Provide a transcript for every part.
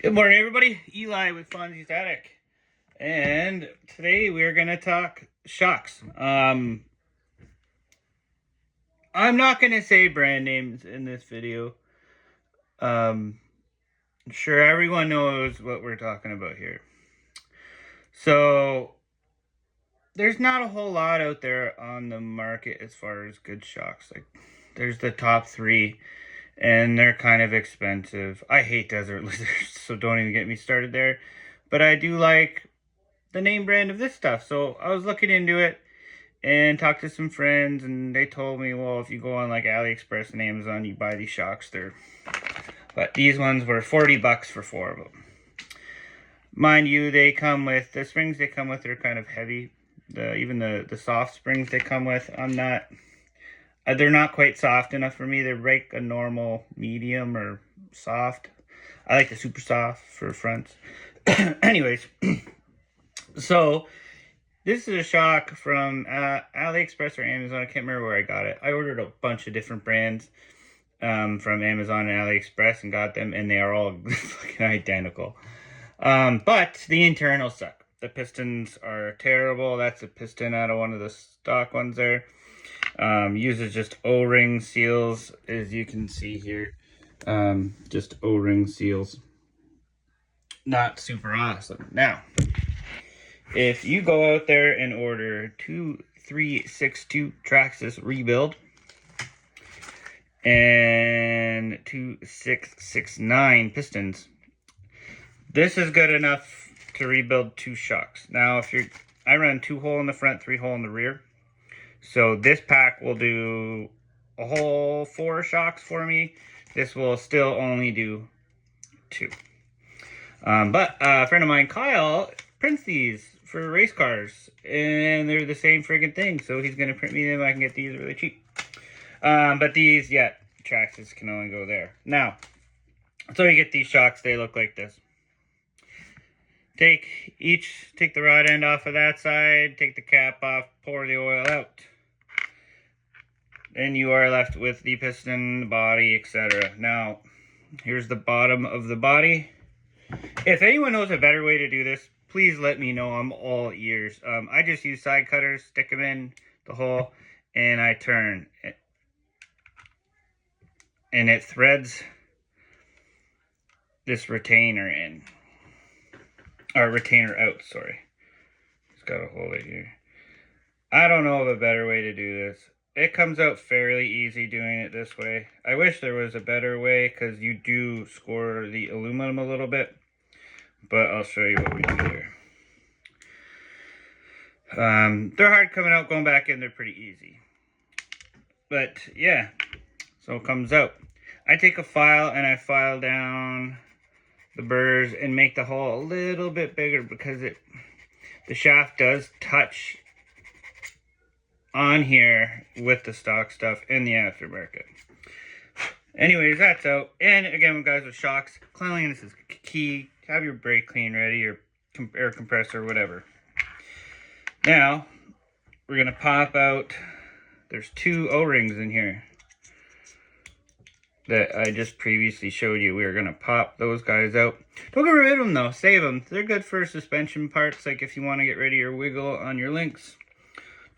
Good morning, everybody. Eli with Fonzie's Attic, and today we're gonna talk shocks. I'm not gonna say brand names in this video. I'm sure everyone knows what we're talking about here. So there's not a whole lot out there on the market as far as good shocks. Like, there's the top three, and they're kind of expensive. I hate Desert Lizards, so don't even get me started there. But I do like the name brand of this stuff. So I was looking into it and talked to some friends, and they told me, well, if you go on like AliExpress and Amazon, you buy these shocks. But these ones were $40 for 4 of them. Mind you, they come with the springs they come with are kind of heavy. Even the soft springs they come with, they're not quite soft enough for me. They're like a normal medium or soft. I like the super soft for fronts. Anyways, so this is a shock from AliExpress or Amazon. I can't remember where I got it. I ordered a bunch of different brands from Amazon and AliExpress and got them, and they are all fucking identical. But the internals suck. The pistons are terrible. That's a piston out of one of the stock ones there. Uses just O-ring seals, as you can see here. Just O-ring seals. Not super awesome. Now, if you go out there and order 2362 Traxxas Rebuild and 2669 pistons, this is good enough to rebuild 2 shocks. Now, I run 2 hole in the front, 3 hole in the rear. So this pack will do a whole 4 shocks for me. This will still only do 2. But a friend of mine, Kyle, prints these for race cars, and they're the same friggin' thing. So he's gonna print me them. I can get these really cheap. But these, yeah, Traxxas can only go there. Now, so you get these shocks. They look like this. Take the rod end off of that side, take the cap off, pour the oil out. Then you are left with the piston, the body, etc. Now, here's the bottom of the body. If anyone knows a better way to do this, please let me know. I'm all ears. I just use side cutters, stick them in the hole, and I turn it. And it threads this retainer in. Or retainer out, sorry. Just gotta hold it here. I don't know of a better way to do this. It comes out fairly easy doing it this way. I wish there was a better way, because you do score the aluminum a little bit. But I'll show you what we do here. They're hard coming out. Going back in, they're pretty easy. But yeah, so it comes out. I take a file and I file down the burrs and make the hole a little bit bigger, because the shaft does touch on here with the stock stuff in the aftermarket. Anyways, that's out. And again, guys, with shocks, cleanliness is key. Have your brake clean ready, your air compressor, whatever. Now, we're going to pop out, there's 2 O-rings in here that I just previously showed you. We're going to pop those guys out. Don't get rid of them though, save them. They're good for suspension parts, like if you want to get rid of your wiggle on your links.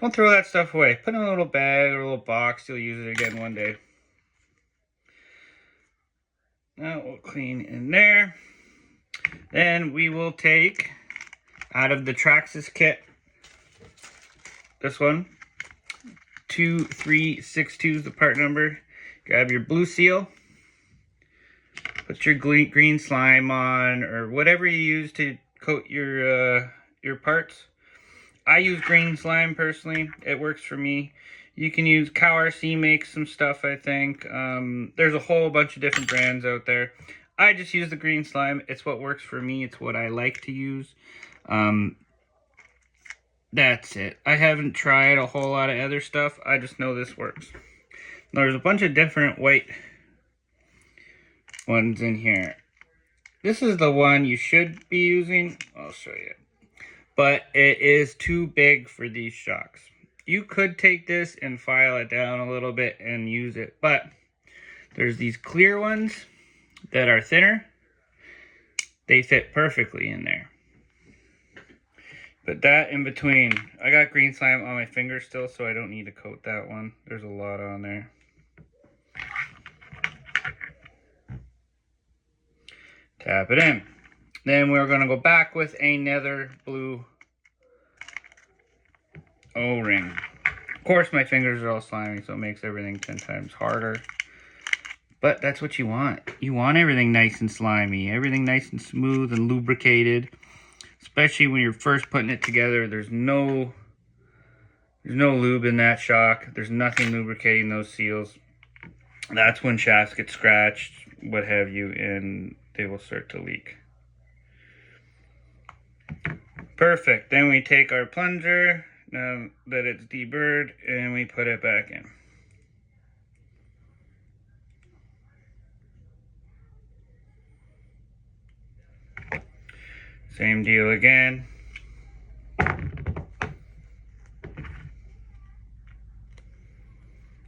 Don't throw that stuff away. Put it in a little bag or a little box. You'll use it again one day. Now we'll clean in there. Then we will take, out of the Traxxas kit, this one, 2362 is the part number. Grab your blue seal. Put your green slime on, or whatever you use to coat your parts. I use green slime personally. It works for me. You can use CowRC makes some stuff, I think. There's a whole bunch of different brands out there. I just use the green slime. It's what works for me. It's what I like to use. That's it. I haven't tried a whole lot of other stuff. I just know this works. There's a bunch of different white ones in here. This is the one you should be using. I'll show you. But it is too big for these shocks. You could take this and file it down a little bit and use it, but there's these clear ones that are thinner, they fit perfectly in there. But that in between, I got green slime on my finger still, so I don't need to coat that one. There's a lot on there. Tap it in. Then we're going to go back with another blue O-ring. Of course, my fingers are all slimy, so it makes everything 10 times harder. But that's what you want. You want everything nice and slimy, everything nice and smooth and lubricated. Especially when you're first putting it together, there's no lube in that shock. There's nothing lubricating those seals. That's when shafts get scratched, what have you, and they will start to leak. Perfect. Then we take our plunger, now that it's deburred, and we put it back in. Same deal again.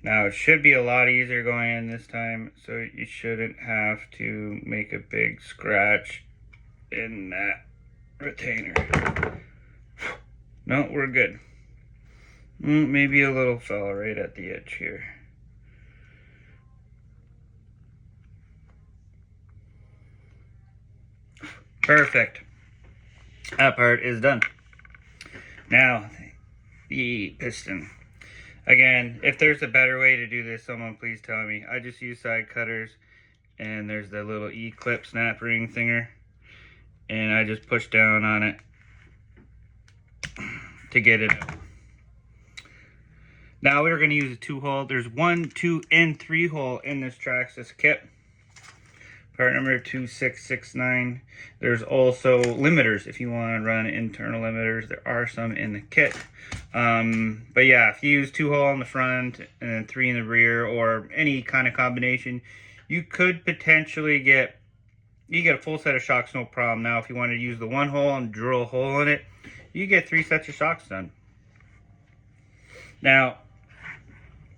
Now it should be a lot easier going in this time, so you shouldn't have to make a big scratch in that retainer. No, we're good. Maybe a little fell right at the edge here. Perfect. That part is done. Now, the piston. Again, if there's a better way to do this, someone please tell me. I just use side cutters, and there's the little E-clip snap ring thinger, and I just push down on it to get it out. Now we're going to use a 2-hole. There's 1, 2, and 3-hole in this Traxxas kit. Part number 2669. There's also limiters if you want to run internal limiters. There are some in the kit. But yeah, if you use 2-hole in the front and 3 in the rear, or any kind of combination, you could potentially get a full set of shocks, no problem. Now, if you want to use the 1-hole and drill a hole in it, you get 3 sets of shocks done. Now,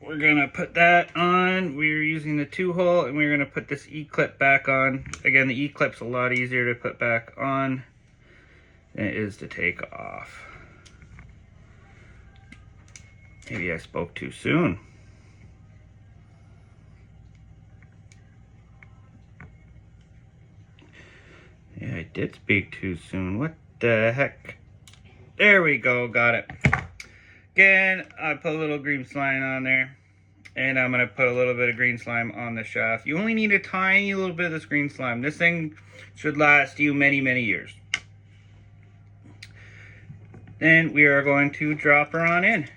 we're gonna put that on. We're using the 2-hole, and we're gonna put this E-clip back on. Again, the E-clip's a lot easier to put back on than it is to take off. Maybe I spoke too soon. Yeah, I did speak too soon. What the heck? There we go, got it. Again, I put a little green slime on there, and I'm going to put a little bit of green slime on the shaft. You only need a tiny little bit of this green slime. This thing should last you many, many years. Then we are going to drop her on in.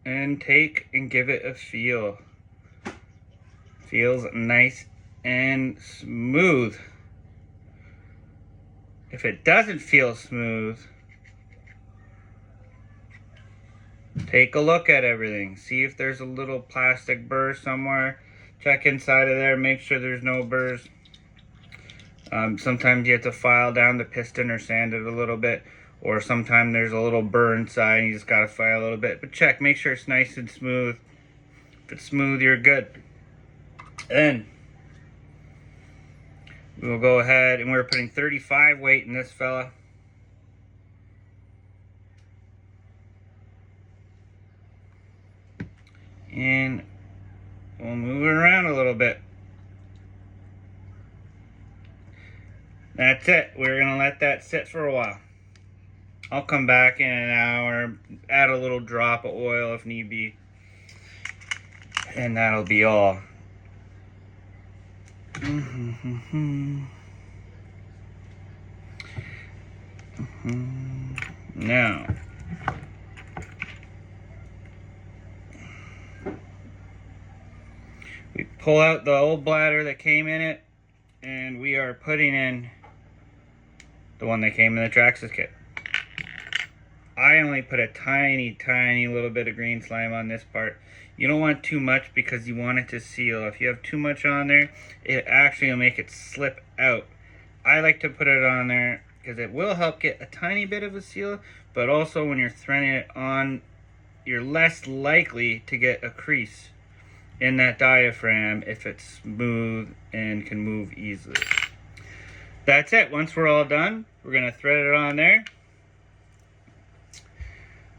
And take and give it a feel. Feels nice and smooth. If it doesn't feel smooth, take a look at everything. See if there's a little plastic burr somewhere. Check inside of there, make sure there's no burrs. Sometimes you have to file down the piston or sand it a little bit, or sometimes there's a little burr inside and you just gotta file a little bit. But check, make sure it's nice and smooth. If it's smooth, you're good. Then we'll go ahead, and we're putting 35 weight in this fella. And we'll move it around a little bit. That's it. We're going to let that sit for a while. I'll come back in an hour, add a little drop of oil if need be, and that'll be all. Now, we pull out the old bladder that came in it, and we are putting in the one that came in the Traxxas kit. I only put a tiny, tiny little bit of green slime on this part. You don't want too much because you want it to seal. If you have too much on there, it actually will make it slip out. I like to put it on there because it will help get a tiny bit of a seal, but also when you're threading it on, you're less likely to get a crease in that diaphragm if it's smooth and can move easily. That's it. Once we're all done, we're going to thread it on there.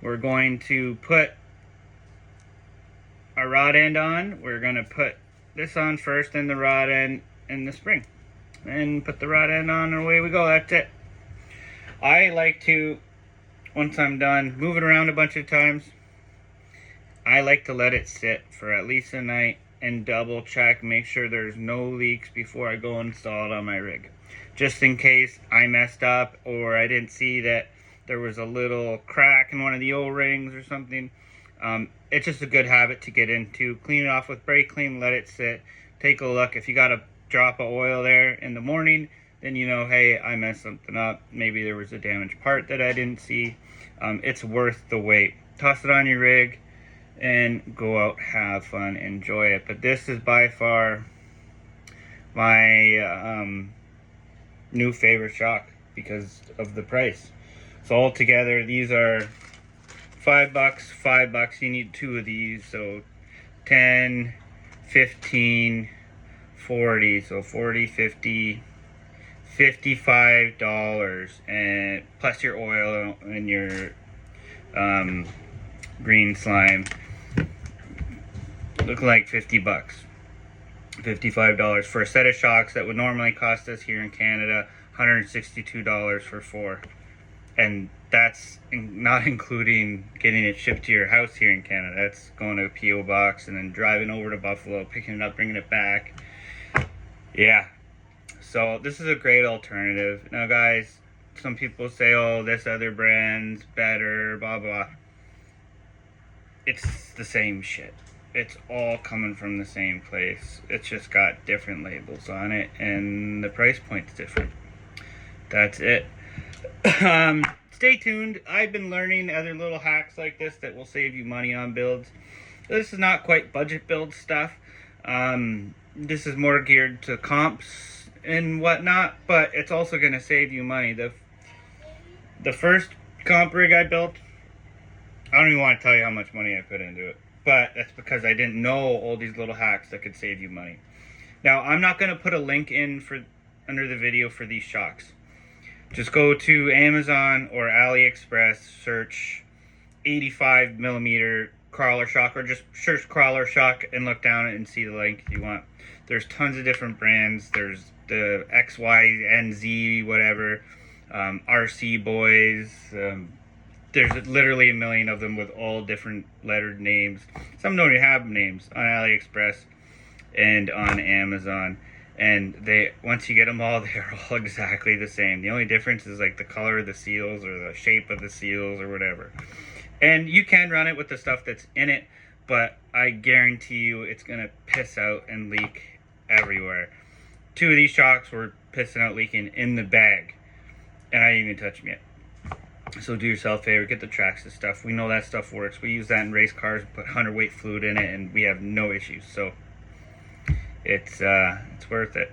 We're going to put our rod end on. We're going to put this on first, then the rod end and the spring. And put the rod end on and away we go. That's it. I like to, once I'm done, move it around a bunch of times. I like to let it sit for at least a night and double check, make sure there's no leaks before I go install it on my rig. Just in case I messed up or I didn't see that there was a little crack in one of the O-rings or something. It's just a good habit to get into. Clean it off with brake clean, let it sit, take a look. If you got a drop of oil there in the morning, then you know, hey, I messed something up. Maybe there was a damaged part that I didn't see. It's worth the wait. Toss it on your rig and go out, have fun, enjoy it. But this is by far my new favorite shock because of the price. So altogether, these are $5, $5. You need 2 of these, so 10, 15, 40. So 40, 50, $55, and plus your oil and your green slime. Look like $50, $55 for a set of shocks that would normally cost us here in Canada $162 for 4, and that's not including getting it shipped to your house here in Canada. That's going to a PO box and then driving over to Buffalo, picking it up, bringing it back. Yeah, so this is a great alternative. Now guys, some people say, oh, this other brand's better, blah blah. It's the same shit. It's all coming from the same place. It's just got different labels on it and the price point's different. That's it. Stay tuned. I've been learning other little hacks like this that will save you money on builds. This is not quite budget build stuff. This is more geared to comps and whatnot, but it's also going to save you money. The first comp rig I built, I don't even want to tell you how much money I put into it, but that's because I didn't know all these little hacks that could save you money. Now, I'm not going to put a link in for under the video for these shocks. Just go to Amazon or AliExpress, search 85mm crawler shock, or just search crawler shock and look down and see the link you want. There's tons of different brands. There's the X, Y, and Z, whatever, RC Boys. There's literally a million of them with all different lettered names. Some don't even have names on AliExpress and on Amazon. And they, once you get them all, they're all exactly the same. The only difference is like the color of the seals or the shape of the seals or whatever. And you can run it with the stuff that's in it, but I guarantee you it's going to piss out and leak everywhere. 2 of these shocks were pissing out, leaking in the bag, and I didn't even touch them yet. So do yourself a favor, get the Traxxas stuff. We know that stuff works. We use that in race cars, put 100-weight fluid in it, and we have no issues. So it's worth it.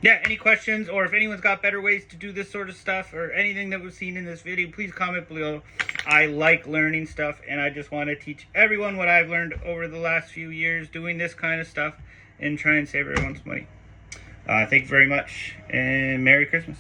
Yeah, any questions, or if anyone's got better ways to do this sort of stuff or anything that we've seen in this video, please comment below. I like learning stuff, and I just want to teach everyone what I've learned over the last few years doing this kind of stuff and try and save everyone's money. Thank you very much, and Merry Christmas.